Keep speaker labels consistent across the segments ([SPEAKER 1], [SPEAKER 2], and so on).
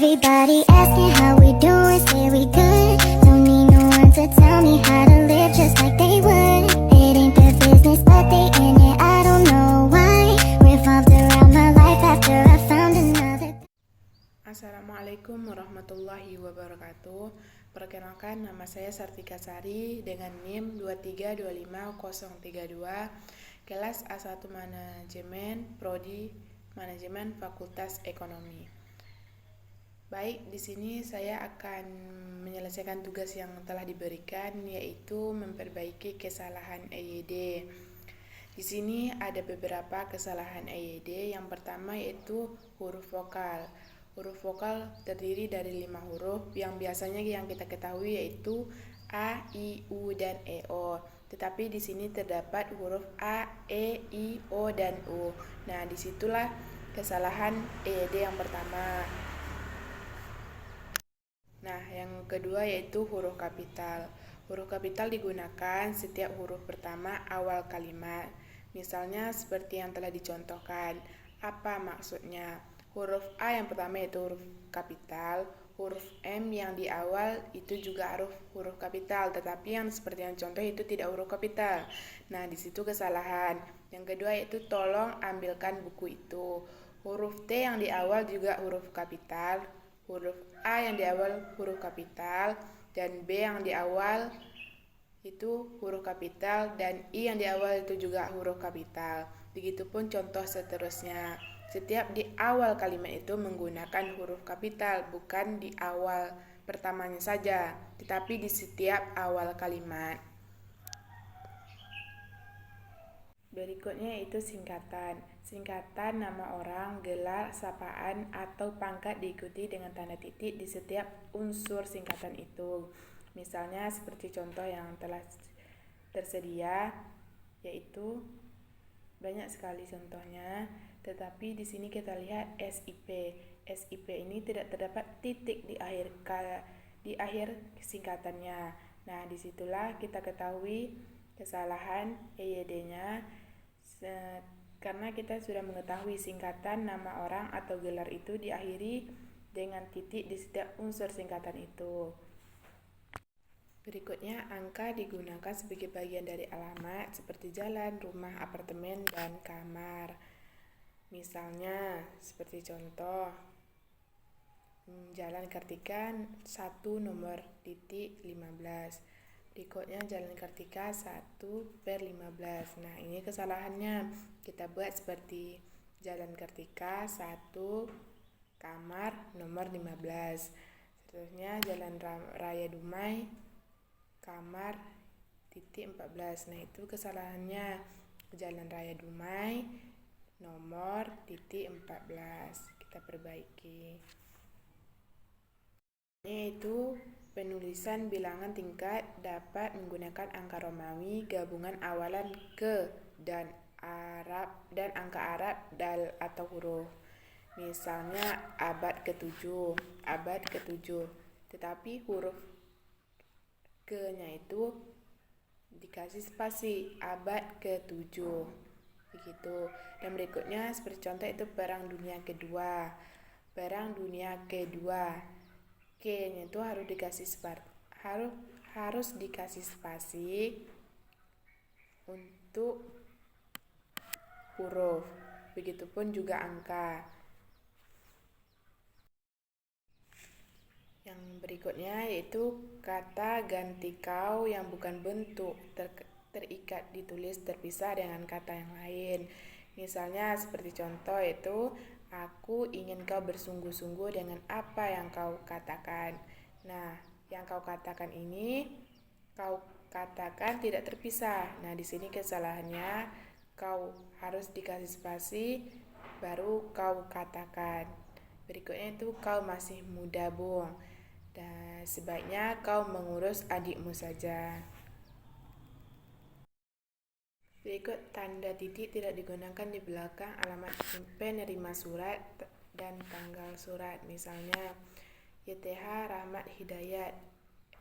[SPEAKER 1] Everybody asking how we doing, say we good. Don't need no one to tell me how to live just like they would. It ain't their business, but they in it, I don't know why. Revolved around my life after I found another.
[SPEAKER 2] Assalamualaikum warahmatullahi wabarakatuh. Perkenalkan, nama saya Sartika Sari dengan NIM 2325032, kelas A1 Manajemen, Prodi Manajemen Fakultas Ekonomi. Baik, di sini saya akan menyelesaikan tugas yang telah diberikan, yaitu memperbaiki kesalahan EYD. Di sini ada beberapa kesalahan EYD. Yang pertama yaitu huruf vokal. Huruf vokal terdiri dari 5 huruf yang biasanya yang kita ketahui yaitu A, I, U, dan E, O. Tetapi di sini terdapat huruf A, E, I, O, dan U. Nah, disitulah kesalahan EYD yang pertama. Nah, yang kedua yaitu huruf kapital. Huruf kapital digunakan setiap huruf pertama awal kalimat. Misalnya seperti yang telah dicontohkan. Apa maksudnya? Huruf A yang pertama yaitu huruf kapital, huruf M yang di awal itu juga huruf kapital, tetapi yang seperti yang contoh itu tidak huruf kapital. Nah, di situ kesalahan. Yang kedua yaitu tolong ambilkan buku itu. Huruf T yang di awal juga huruf kapital, huruf A yang di awal huruf kapital, dan B yang di awal itu huruf kapital, dan I yang di awal itu juga huruf kapital. Begitupun contoh seterusnya. Setiap di awal kalimat itu menggunakan huruf kapital, bukan di awal pertamanya saja, tetapi di setiap awal kalimat. Berikutnya yaitu singkatan. Singkatan nama orang, gelar, sapaan, atau pangkat diikuti dengan tanda titik di setiap unsur singkatan itu. Misalnya seperti contoh yang telah tersedia, yaitu banyak sekali contohnya, tetapi di sini kita lihat SIP. SIP ini tidak terdapat titik di akhir singkatannya. Nah, disitulah kita ketahui kesalahan EYD-nya, karena kita sudah mengetahui singkatan nama orang atau gelar itu diakhiri dengan titik di setiap unsur singkatan itu. Berikutnya, angka digunakan sebagai bagian dari alamat seperti jalan, rumah, apartemen, dan kamar. Misalnya, seperti contoh, Jalan Kartika 1 nomor titik 15. Berikutnya Jalan Kartika 1/15. Nah, ini kesalahannya. Kita buat seperti Jalan Kartika 1 kamar nomor 15. Seterusnya Jalan Raya Dumai kamar titik 14. Nah, itu kesalahannya. Jalan Raya Dumai nomor titik 14. Kita perbaiki. Yaitu penulisan bilangan tingkat dapat menggunakan angka Romawi, gabungan awalan ke dan angka Arab atau huruf. Misalnya abad ke-7, tetapi huruf ke-nya itu dikasih spasi, abad ke-7. Begitu. Dan berikutnya seperti contoh itu Perang Dunia Kedua. K-nya itu harus dikasih spasi untuk huruf. Begitupun juga angka. Yang berikutnya yaitu kata ganti kau yang bukan bentuk terikat ditulis terpisah dengan kata yang lain. Misalnya seperti contoh yaitu aku ingin kau bersungguh-sungguh dengan apa yang kau katakan. Nah, yang kau katakan ini kau katakan tidak terpisah. Nah, di sini kesalahannya, kau harus dikasih spasi baru kau katakan. Berikutnya itu kau masih muda, Bung. Dan sebaiknya kau mengurus adikmu saja. Berikut tanda titik tidak digunakan di belakang alamat penerima surat dan tanggal surat. Misalnya YTH Rahmat Hidayat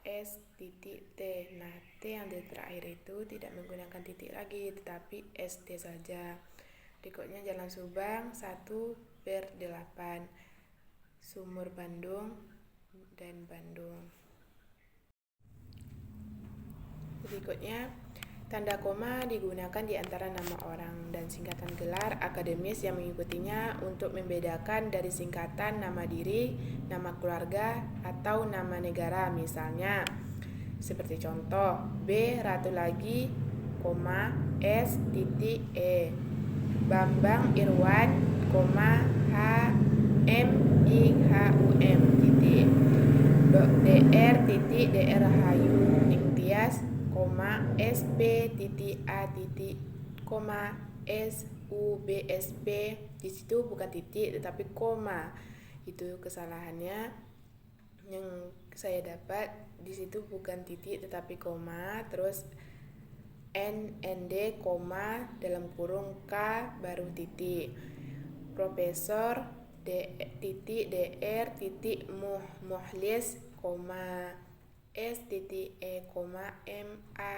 [SPEAKER 2] S.T. Nah, T yang di terakhir itu tidak menggunakan titik lagi, tetapi ST saja. Berikutnya Jalan Subang 1/8. Sumur Bandung, dan Bandung. Berikutnya, tanda koma digunakan di antara nama orang dan singkatan gelar akademis yang mengikutinya untuk membedakan dari singkatan nama diri, nama keluarga, atau nama negara. Misalnya, seperti contoh, B. Ratu Lagi, S. E. Bambang Irwan, H. MIHUM, DR Hayu Ningtyas, SP A SUBSP. Di situ bukan titik tetapi koma. Itu kesalahannya yang saya dapat. Di situ bukan titik tetapi koma, terus ND koma dalam kurung K baru titik. Profesor DR Muhlis, SE, MA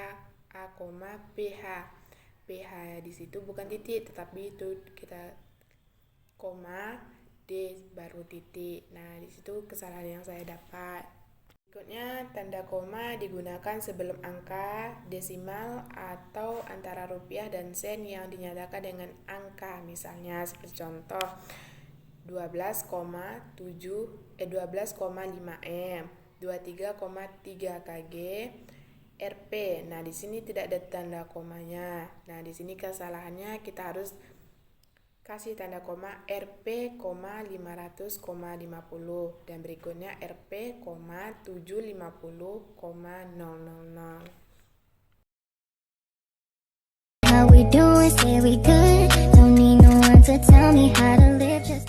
[SPEAKER 2] PH di situ bukan titik tetapi itu kita koma, D baru titik. Nah, di situ kesalahan yang saya dapat. Berikutnya, tanda koma digunakan sebelum angka desimal atau antara rupiah dan sen yang dinyatakan dengan angka. Misalnya seperti contoh 12,5 M, 23,3 kg, Rp. Nah, di sini tidak ada tanda komanya. Nah, di sini kesalahannya kita harus kasih tanda koma Rp, 500,50 dan berikutnya Rp, 750,000.
[SPEAKER 1] How we doing? Say we good. Don't need no one to tell me how to live just